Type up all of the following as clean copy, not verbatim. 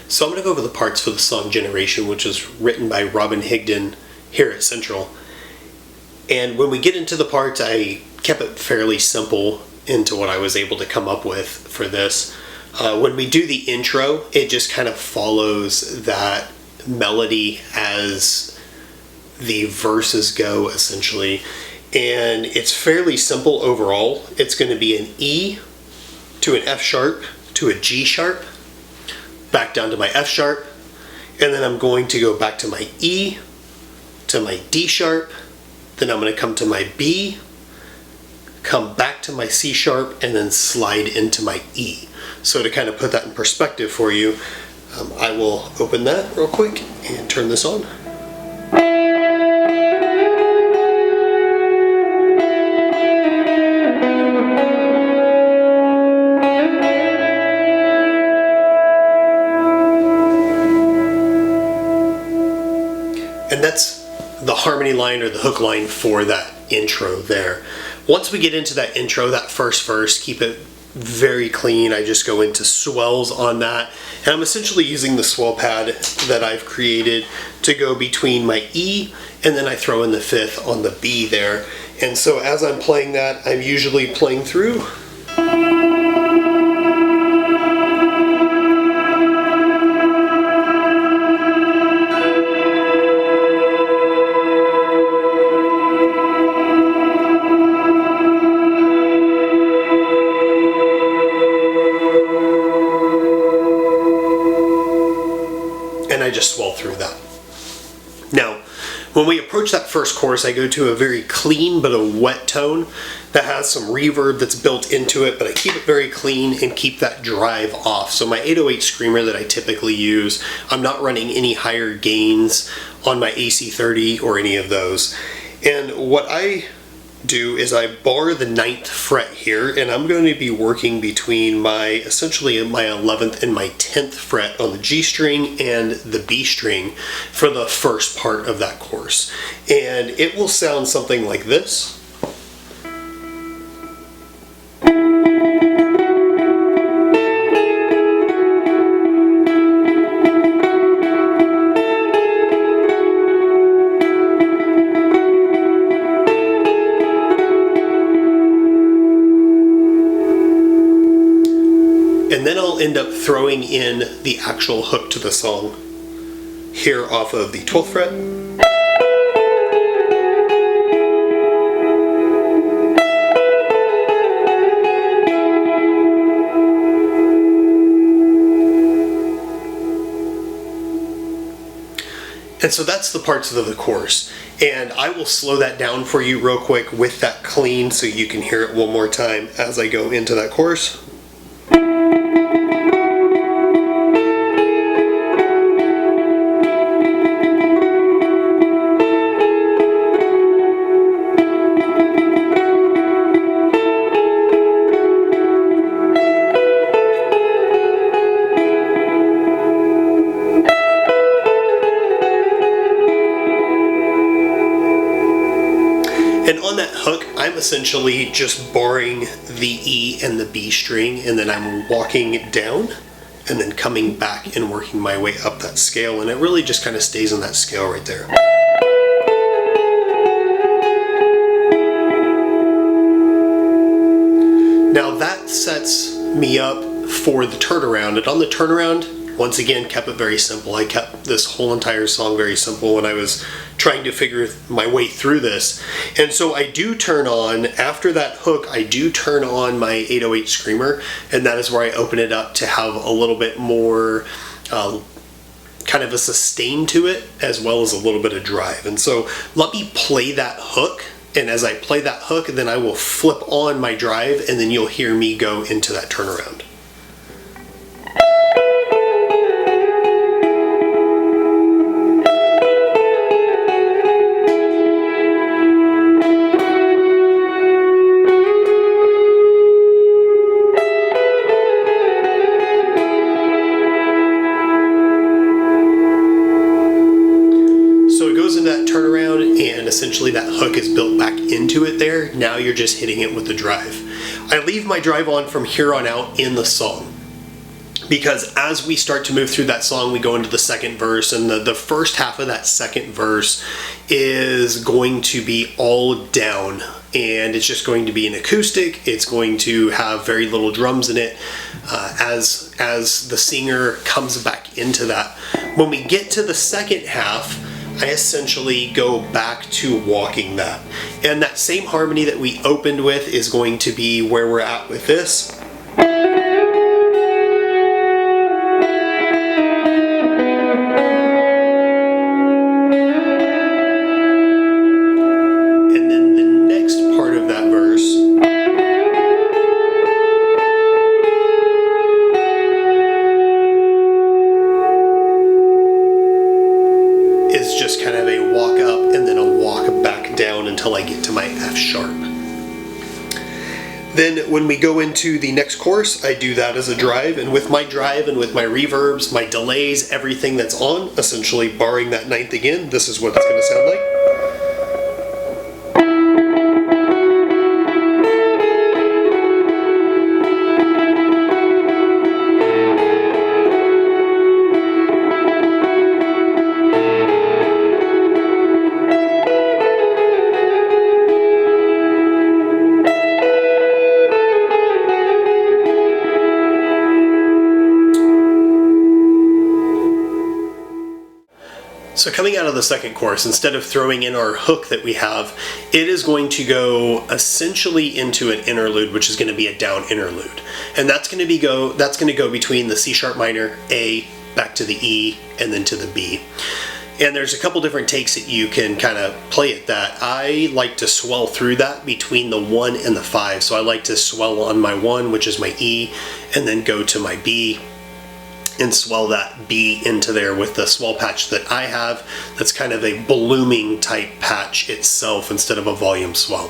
So I'm going to go over the parts for the song Generation, which was written by Robyn Higdon here at Central. And when we get into the parts, I kept it fairly simple into what I was able to come up with for this. When we do the intro, it just kind of follows that melody as the verses go, essentially. And it's fairly simple overall. It's going to be an E to an F sharp to a G sharp, back down to my F sharp, and then I'm going to go back to my E, to my D sharp, then I'm going to come to my B, come back to my C sharp, and then slide into my E. So to kind of put that in perspective for you, I will open that real quick and turn this on. And that's the harmony line or the hook line for that intro there. Once we get into that intro, that first verse, keep it very clean. I just go into swells on that. And I'm essentially using the swell pad that I've created to go between my E and then I throw in the fifth on the B there. And so as I'm playing that, I'm usually playing through. And I just swell through that. Now, when we approach that first chorus, I go to a very clean but a wet tone that has some reverb that's built into it, but I keep it very clean and keep that drive off. So my 808 screamer that I typically use, I'm not running any higher gains on my AC30 or any of those. And what I do is I bar the 9th fret here, and I'm going to be working between essentially my 11th and my 10th fret on the G string and the B string for the first part of that course. And it will sound something like this. And then I'll end up throwing in the actual hook to the song here off of the 12th fret. And so that's the parts of the chorus. And I will slow that down for you real quick with that clean so you can hear it one more time as I go into that chorus. And on that hook, I'm essentially just barring the E and the B string, and then I'm walking down and then coming back and working my way up that scale, and it really just kind of stays on that scale right there. Now that sets me up for the turnaround, and on the turnaround, once again, kept it very simple. I kept this whole entire song very simple when I was trying to figure my way through this. And so I do turn on, after that hook, I do turn on my 808 screamer, and that is where I open it up to have a little bit more kind of a sustain to it, as well as a little bit of drive. And so let me play that hook, and as I play that hook, then I will flip on my drive, and then you'll hear me go into that turnaround. That turnaround, and essentially that hook is built back into it there. Now you're just hitting it with the drive. I leave my drive on from here on out in the song. because as we start to move through that song, we go into the second verse, and the first half of that second verse is going to be all down, and it's just going to be an acoustic. It's going to have very little drums in it as the singer comes back into that. When we get to the second half, I essentially go back to walking that, and that same harmony that we opened with is going to be where we're at with this. Just kind of a walk up and then a walk back down until I get to my F sharp. Then when we go into the next chorus, I do that as a drive, and with my drive and with my reverbs, my delays, everything that's on, essentially barring that ninth again, this is what it's going to sound like. So coming out of the second chorus, instead of throwing in our hook that we have, it is going to go essentially into an interlude, which is going to be a down interlude. And that's going to go between the C sharp minor, A, back to the E, and then to the B. And there's a couple different takes that you can kind of play at that. I like to swell through that between the 1 and the 5. So I like to swell on my 1, which is my E, and then go to my B, and swell that B into there with the swell patch that I have. That's kind of a blooming type patch itself instead of a volume swell.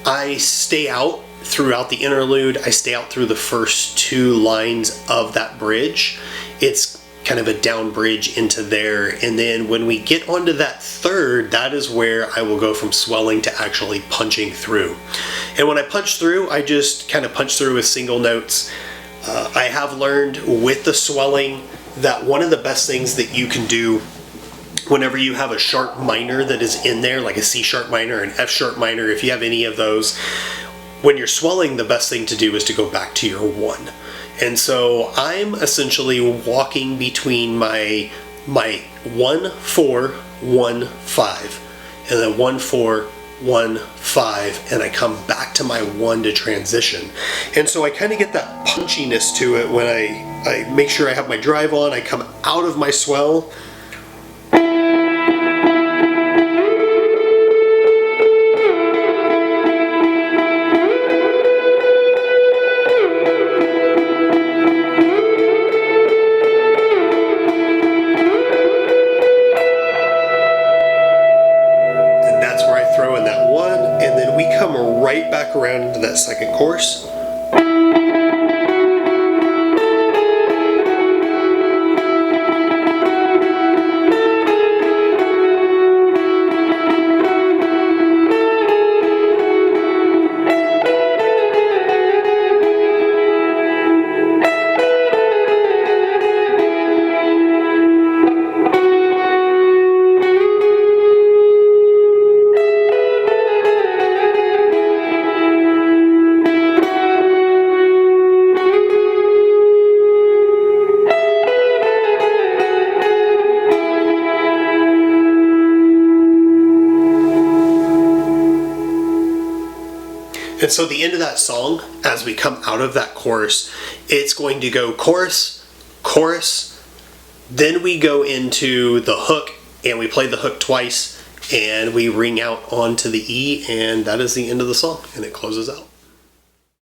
I stay out throughout the interlude. I stay out through the first 2 lines of that bridge. It's kind of a down bridge into there, and then when we get onto that third, that is where I will go from swelling to actually punching through. And when I punch through, I just kind of punch through with single notes. I have learned with the swelling that one of the best things that you can do whenever you have a sharp minor that is in there, like a C sharp minor, an F sharp minor, if you have any of those, when you're swelling, the best thing to do is to go back to your 1. And so I'm essentially walking between my 1 4 1 5 and then 1 4 1 5, and I come back to my 1 to transition. And so I kind of get that punchiness to it when I make sure I have my drive on. I come out of my swell, right back around into that second chorus. And so the end of that song, as we come out of that chorus, it's going to go chorus, chorus, then we go into the hook, and we play the hook twice, and we ring out onto the E, and that is the end of the song, and it closes out.